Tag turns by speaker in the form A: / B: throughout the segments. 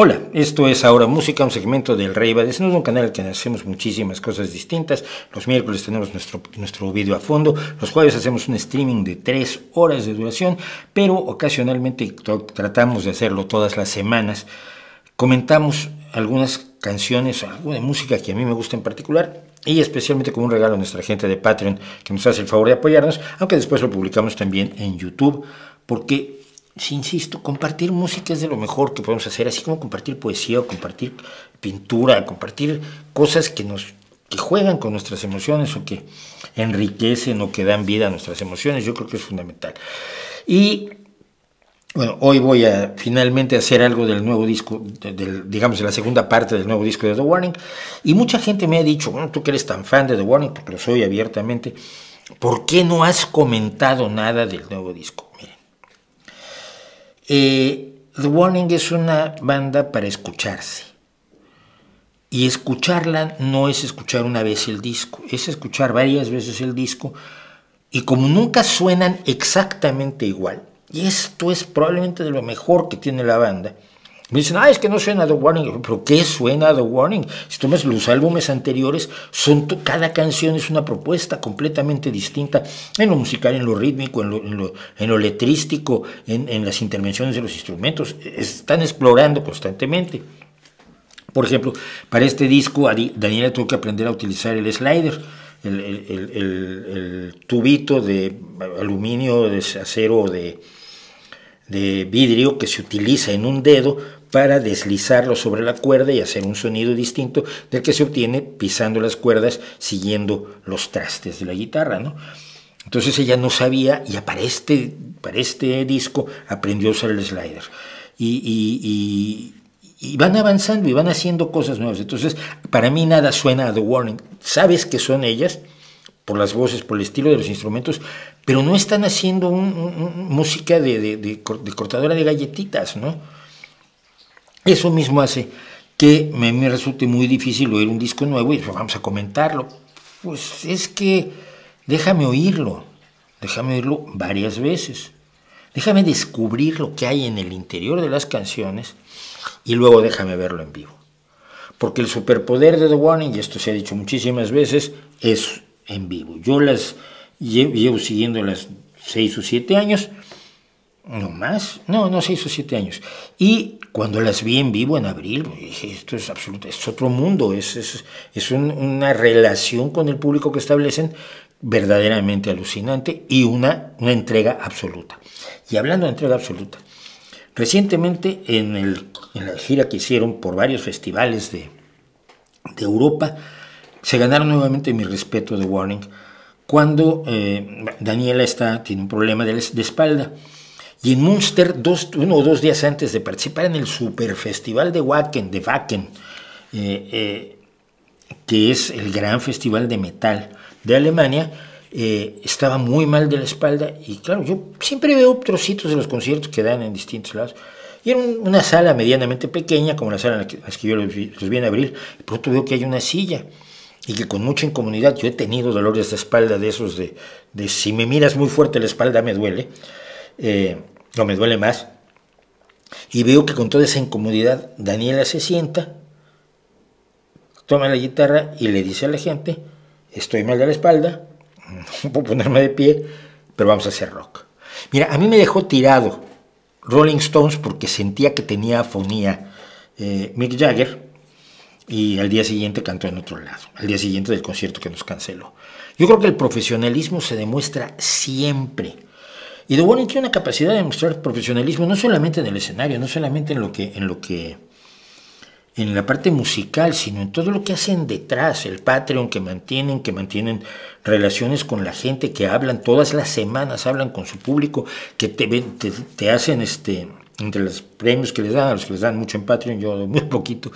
A: Hola, esto es Ahora Música, un segmento del Rey va Desnudo, un canal en el que hacemos muchísimas cosas distintas. Los miércoles tenemos nuestro video a fondo, los jueves hacemos un streaming de 3 horas de duración, pero ocasionalmente tratamos de hacerlo todas las semanas. Comentamos algunas canciones, algo de música que a mí me gusta en particular, y especialmente como un regalo a nuestra gente de Patreon que nos hace el favor de apoyarnos, aunque después lo publicamos también en YouTube, porque sí, insisto, compartir música es de lo mejor que podemos hacer, así como compartir poesía o compartir pintura, compartir cosas que juegan con nuestras emociones o que enriquecen o que dan vida a nuestras emociones. Yo creo que es fundamental. Y bueno, hoy voy a finalmente hacer algo del nuevo disco, digamos de la segunda parte del nuevo disco de The Warning, y mucha gente me ha dicho, bueno, tú que eres tan fan de The Warning, porque lo soy abiertamente, ¿por qué no has comentado nada del nuevo disco? The Warning es una banda para escucharse, y escucharla no es escuchar una vez el disco, es escuchar varias veces el disco, y como nunca suenan exactamente igual, y esto es probablemente de lo mejor que tiene la banda. Me dicen, es que no suena The Warning. ¿Pero qué suena The Warning? Si tomas los álbumes anteriores, cada canción es una propuesta completamente distinta en lo musical, en lo rítmico, en lo letrístico, en las intervenciones de los instrumentos. Están explorando constantemente. Por ejemplo, para este disco, Daniela tuvo que aprender a utilizar el slider, el tubito de aluminio, de acero o de vidrio que se utiliza en un dedo para deslizarlo sobre la cuerda y hacer un sonido distinto del que se obtiene pisando las cuerdas siguiendo los trastes de la guitarra, ¿no? Entonces ella no sabía, y para este disco aprendió a usar el slider. Y van avanzando y van haciendo cosas nuevas. Entonces, para mí nada suena a The Warning. Sabes que son ellas, por las voces, por el estilo de los instrumentos, pero no están haciendo música de cortadora de galletitas, ¿no? Eso mismo hace que me resulte muy difícil oír un disco nuevo y vamos a comentarlo. Pues es que déjame oírlo varias veces. Déjame descubrir lo que hay en el interior de las canciones y luego déjame verlo en vivo. Porque el superpoder de The Warning, y esto se ha dicho muchísimas veces, es en vivo. Yo las llevo siguiendo las 6 o 7 años, no más, no 6 o 7 años. Y cuando las vi en vivo en abril, esto es absoluto, es otro mundo, es una relación con el público que establecen verdaderamente alucinante y una entrega absoluta. Y hablando de entrega absoluta, recientemente en la gira que hicieron por varios festivales de Europa, se ganaron nuevamente mi respeto de Warning cuando Daniela tiene un problema de espalda. Y en Münster, 1 o 2 días antes de participar en el Superfestival de Wacken, que es el gran festival de metal de Alemania, estaba muy mal de la espalda. Y claro, yo siempre veo trocitos de los conciertos que dan en distintos lados. Y era una sala medianamente pequeña, como la sala en la que yo los vi en abril. Y pronto veo que hay una silla. Y que con mucha incomodidad, yo he tenido dolores de espalda de esos de si me miras muy fuerte la espalda me duele. No me duele más, y veo que con toda esa incomodidad Daniela se sienta, toma la guitarra y le dice a la gente, estoy mal de la espalda, no puedo ponerme de pie, pero vamos a hacer rock. Mira, a mí me dejó tirado Rolling Stones porque sentía que tenía afonía Mick Jagger, y al día siguiente cantó en otro lado, al día siguiente del concierto que nos canceló. Yo creo que el profesionalismo se demuestra siempre. Y The Warning tiene una capacidad de mostrar profesionalismo no solamente en el escenario, no solamente en la parte musical, sino en todo lo que hacen detrás, el Patreon que mantienen relaciones con la gente, que hablan todas las semanas, hablan con su público, que te hacen entre los premios que les dan, a los que les dan mucho en Patreon, yo muy poquito,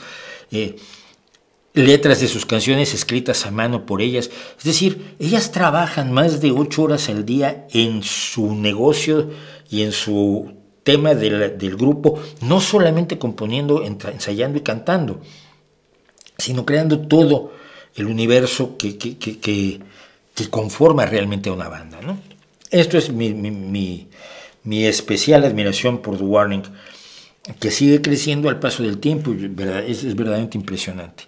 A: letras de sus canciones escritas a mano por ellas. Es decir, ellas trabajan más de 8 horas al día en su negocio y en su tema del grupo, no solamente componiendo, ensayando y cantando, sino creando todo el universo que conforma realmente a una banda, ¿no? Esto es mi especial admiración por The Warning. que sigue creciendo al paso del tiempo, es verdaderamente impresionante.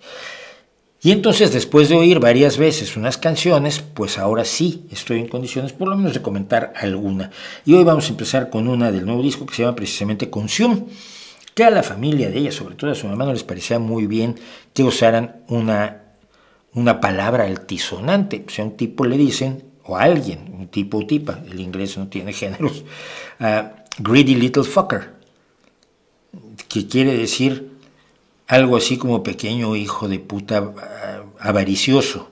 A: Y entonces, después de oír varias veces unas canciones, pues ahora sí estoy en condiciones por lo menos de comentar alguna. Y hoy vamos a empezar con una del nuevo disco que se llama precisamente Consume, que a la familia de ella, sobre todo a su mamá, no les parecía muy bien que usaran una palabra altisonante. O sea, a un tipo le dicen, o a alguien, un tipo o tipa, el inglés no tiene géneros, greedy little fucker, que quiere decir algo así como pequeño hijo de puta avaricioso.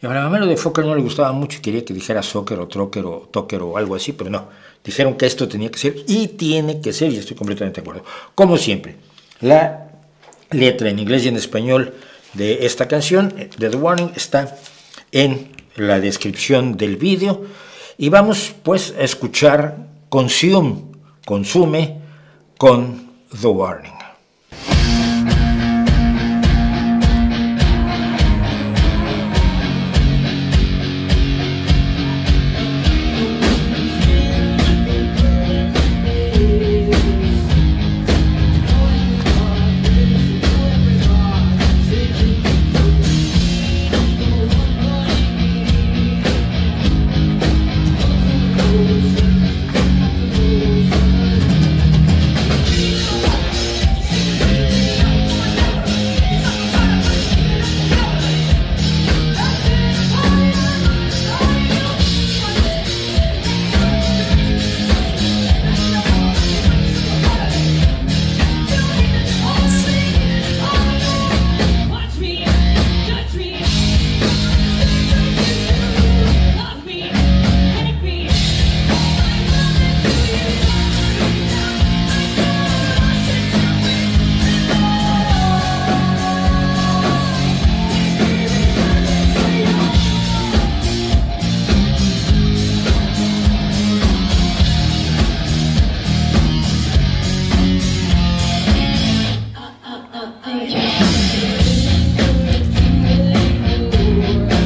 A: Y a la mamá lo de fucker no le gustaba mucho y quería que dijera soccer o trocker o tocker o algo así, pero no. Dijeron que esto tenía que ser y tiene que ser, y estoy completamente de acuerdo. Como siempre, la letra en inglés y en español de esta canción, de The Warning, está en la descripción del vídeo. Y vamos pues a escuchar Consume con The Warning.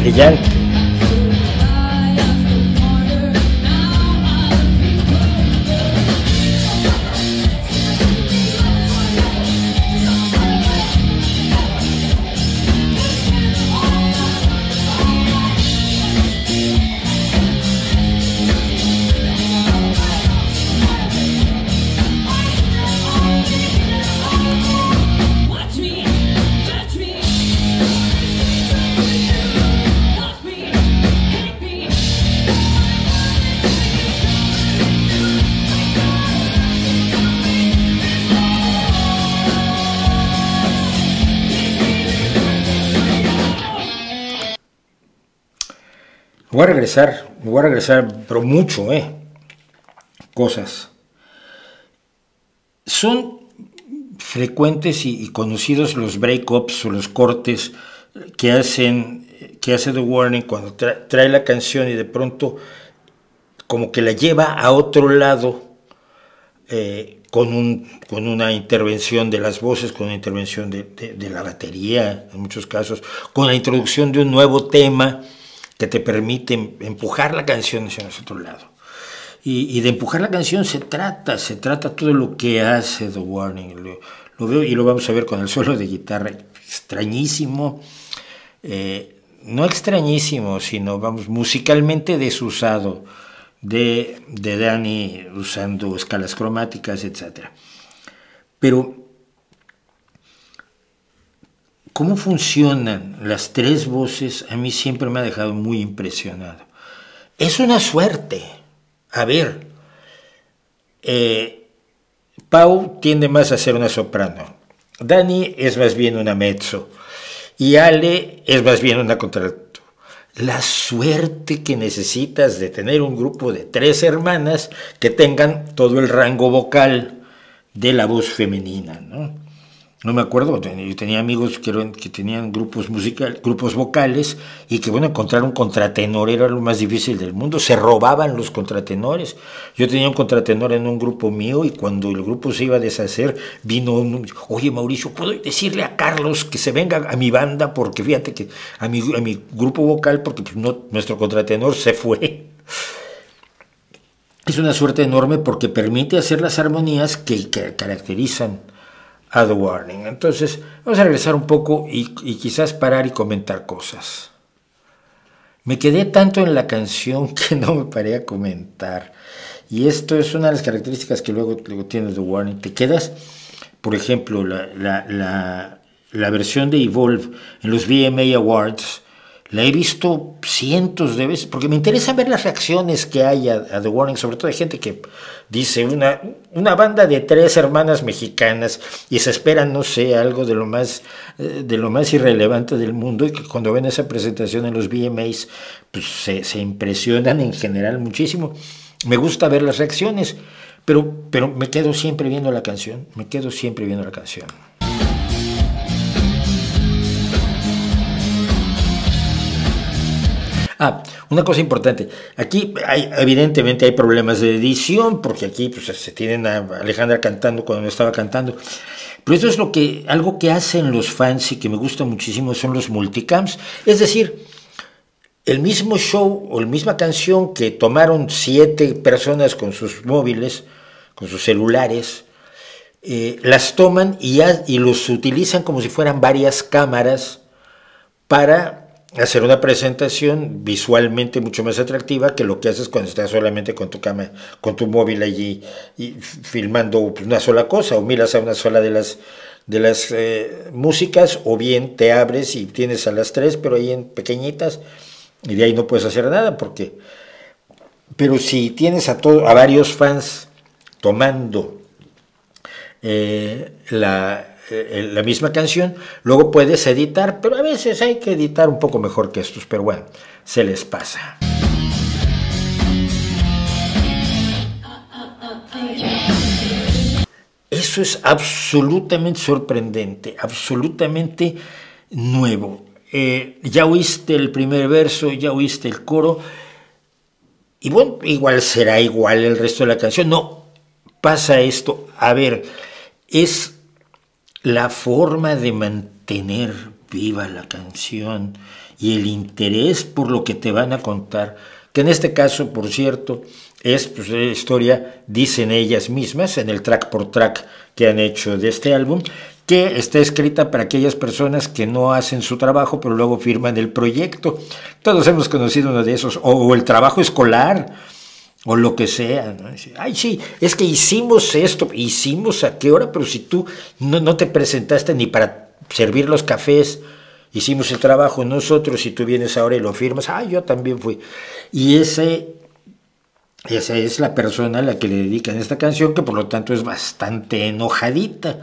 A: Brillante. Voy a regresar, pero mucho, cosas. Son frecuentes y conocidos los breakups o los cortes que hace The Warning cuando trae la canción y de pronto como que la lleva a otro lado con una intervención de las voces, con una intervención de la batería, en muchos casos, con la introducción de un nuevo tema que te permite empujar la canción hacia otro lado. Y de empujar la canción se trata todo lo que hace The Warning. Lo veo y lo vamos a ver con el solo de guitarra, extrañísimo, no extrañísimo, sino, musicalmente desusado, de Danny usando escalas cromáticas, etc. Pero cómo funcionan las tres voces a mí siempre me ha dejado muy impresionado. Es una suerte. A ver, Pau tiende más a ser una soprano, Dani es más bien una mezzo y Ale es más bien una contralto. La suerte que necesitas de tener un grupo de tres hermanas que tengan todo el rango vocal de la voz femenina, ¿no? No me acuerdo, yo tenía amigos que tenían grupos vocales y que, encontrar un contratenor era lo más difícil del mundo, se robaban los contratenores. Yo tenía un contratenor en un grupo mío y cuando el grupo se iba a deshacer, vino oye Mauricio, ¿puedo decirle a Carlos que se venga a mi banda? Porque fíjate que a mi grupo vocal, porque nuestro contratenor se fue. Es una suerte enorme porque permite hacer las armonías que caracterizan a The Warning. Entonces, vamos a regresar un poco y quizás parar y comentar cosas. Me quedé tanto en la canción que no me paré a comentar. Y esto es una de las características que luego tiene The Warning. Te quedas, por ejemplo, la versión de Evolve en los VMA Awards. La he visto cientos de veces, porque me interesa ver las reacciones que hay a The Warning, sobre todo de gente que dice una banda de 3 hermanas mexicanas y se espera, no sé, algo de lo más irrelevante del mundo, y que cuando ven esa presentación en los VMAs, pues se impresionan en general muchísimo. Me gusta ver las reacciones, pero me quedo siempre viendo la canción, Una cosa importante, aquí evidentemente hay problemas de edición, porque aquí pues, se tienen a Alejandra cantando cuando estaba cantando, pero esto es algo que hacen los fans y que me gusta muchísimo, son los multicams, es decir, el mismo show o la misma canción que tomaron 7 personas con sus móviles, con sus celulares, las toman y los utilizan como si fueran varias cámaras para hacer una presentación visualmente mucho más atractiva que lo que haces cuando estás solamente con tu cámara, con tu móvil allí y filmando una sola cosa, o miras a una sola de las músicas, o bien te abres y tienes a las 3, pero ahí en pequeñitas, y de ahí no puedes hacer nada, pero si tienes a varios fans tomando la misma canción, luego puedes editar, pero a veces hay que editar un poco mejor que estos, pero bueno, se les pasa. Eso es absolutamente sorprendente, absolutamente nuevo. Ya oíste el primer verso, ya oíste el coro, y bueno, igual será igual el resto de la canción. No, pasa esto, a ver, es la forma de mantener viva la canción y el interés por lo que te van a contar, que en este caso, por cierto, es pues, la historia, dicen ellas mismas, en el track por track que han hecho de este álbum, que está escrita para aquellas personas que no hacen su trabajo, pero luego firman el proyecto. Todos hemos conocido uno de esos, o el trabajo escolar, o lo que sea, ¿no? Ay, sí, es que hicimos esto, hicimos a qué hora, pero si tú no te presentaste ni para servir los cafés, hicimos el trabajo nosotros, y tú vienes ahora y lo firmas, yo también fui. Y esa es la persona a la que le dedican esta canción, que por lo tanto es bastante enojadita.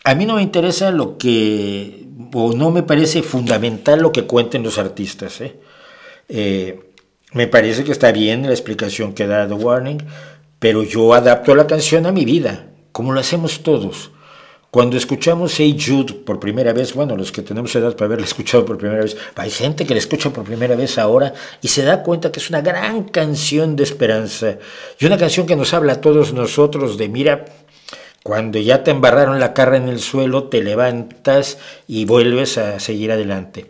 A: A mí no me interesa o no me parece fundamental lo que cuenten los artistas, me parece que está bien la explicación que da The Warning, pero yo adapto la canción a mi vida, como lo hacemos todos. Cuando escuchamos Hey Jude por primera vez, bueno, los que tenemos edad para haberla escuchado por primera vez, hay gente que la escucha por primera vez ahora y se da cuenta que es una gran canción de esperanza, y una canción que nos habla a todos nosotros de, mira, cuando ya te embarraron la cara en el suelo, te levantas y vuelves a seguir adelante.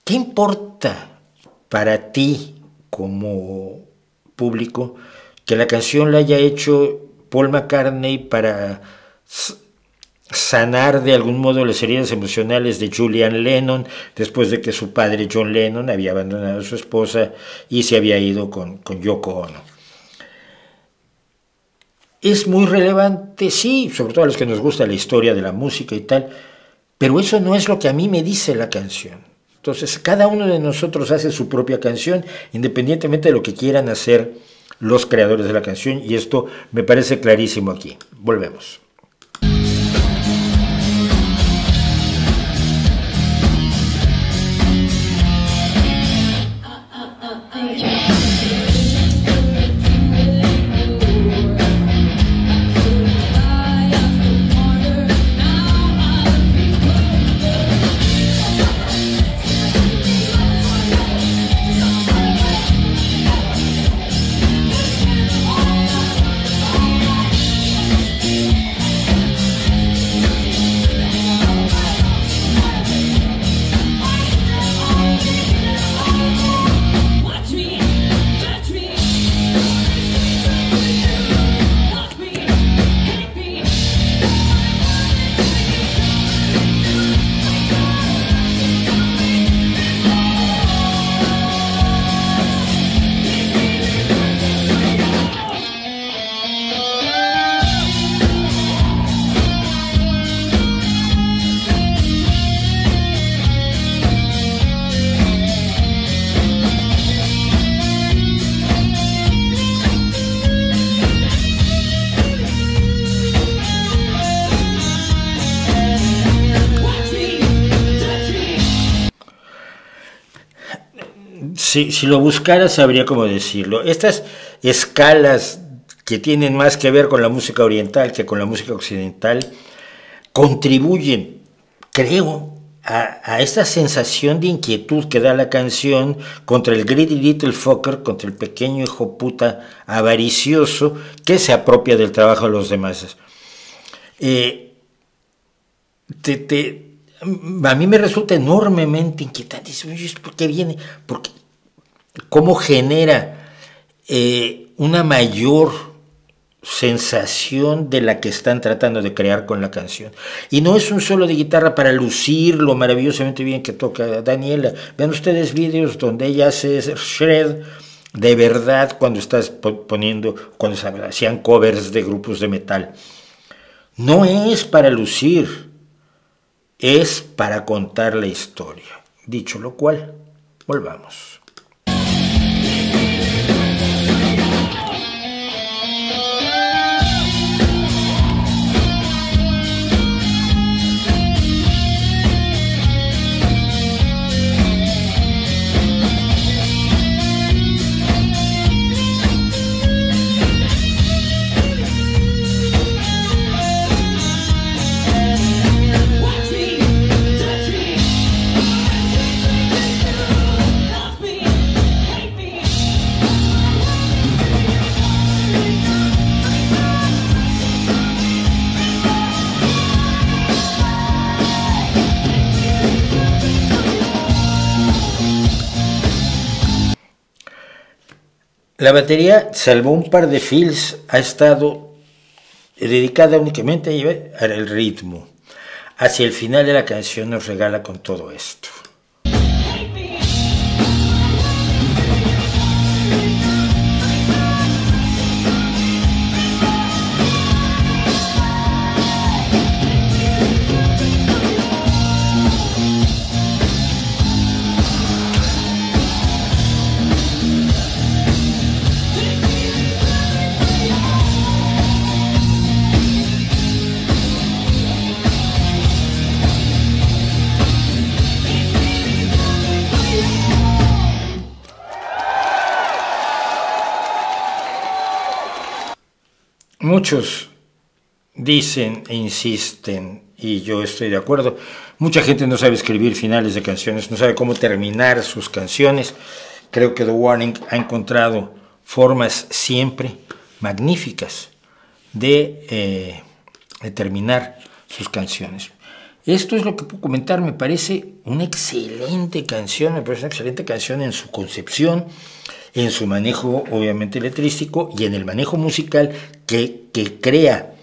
A: ¿Qué importa para ti como público que la canción la haya hecho Paul McCartney para sanar de algún modo las heridas emocionales de Julian Lennon, después de que su padre John Lennon había abandonado a su esposa y se había ido con Yoko Ono? Es muy relevante, sí, sobre todo a los que nos gusta la historia de la música y tal, pero eso no es lo que a mí me dice la canción. Entonces, cada uno de nosotros hace su propia canción, independientemente de lo que quieran hacer los creadores de la canción, y esto me parece clarísimo aquí. Volvemos. si lo buscara sabría cómo decirlo. Estas escalas que tienen más que ver con la música oriental que con la música occidental contribuyen, creo, a esta sensación de inquietud que da la canción contra el greedy little fucker, contra el pequeño hijo puta avaricioso que se apropia del trabajo de los demás. A mí me resulta enormemente inquietante. ¿Por qué viene? Porque cómo genera una mayor sensación de la que están tratando de crear con la canción. Y no es un solo de guitarra para lucir lo maravillosamente bien que toca Daniela. Vean ustedes vídeos donde ella hace shred de verdad cuando estás poniendo, cuando se hacían covers de grupos de metal. No es para lucir, es para contar la historia. Dicho lo cual, volvamos. La batería, salvo un par de fills, ha estado dedicada únicamente a llevar el ritmo. Hacia el final de la canción nos regala con todo esto. Muchos dicen e insisten, y yo estoy de acuerdo, mucha gente no sabe escribir finales de canciones, no sabe cómo terminar sus canciones. Creo que The Warning ha encontrado formas siempre magníficas de terminar sus canciones. Esto es lo que puedo comentar. Me parece una excelente canción, en su concepción, en su manejo obviamente letrístico y en el manejo musical que crea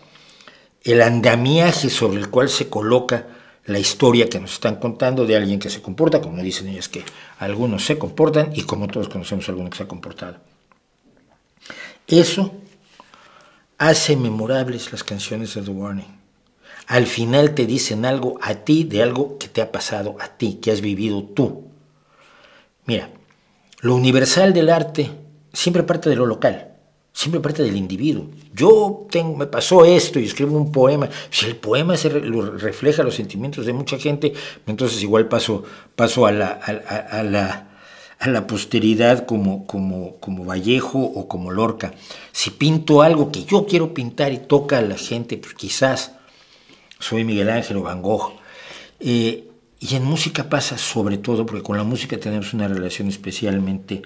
A: el andamiaje sobre el cual se coloca la historia que nos están contando de alguien que se comporta, como dicen ellas que algunos se comportan y como todos conocemos a alguno que se ha comportado. Eso hace memorables las canciones de The Warning. Al final te dicen algo a ti de algo que te ha pasado a ti, que has vivido tú. Mira, lo universal del arte siempre parte de lo local, siempre parte del individuo. Me pasó esto y escribo un poema. Si el poema refleja los sentimientos de mucha gente, entonces igual paso a la posteridad como Vallejo o como Lorca. Si pinto algo que yo quiero pintar y toca a la gente, pues quizás soy Miguel Ángel o Van Gogh. Y en música pasa sobre todo, porque con la música tenemos una relación especialmente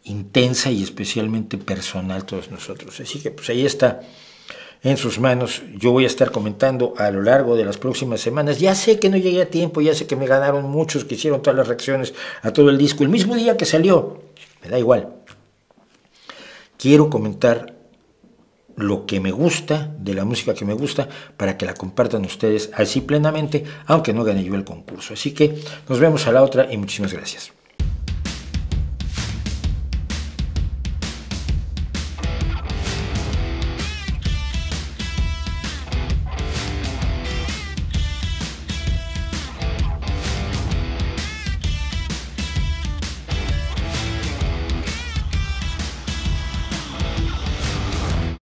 A: intensa y especialmente personal todos nosotros. Así que pues ahí está en sus manos. Yo voy a estar comentando a lo largo de las próximas semanas. Ya sé que no llegué a tiempo, ya sé que me ganaron muchos que hicieron todas las reacciones a todo el disco el mismo día que salió. Me da igual. Quiero comentar lo que me gusta, de la música que me gusta, para que la compartan ustedes así plenamente, aunque no gane yo el concurso. Así que nos vemos a la otra y muchísimas gracias.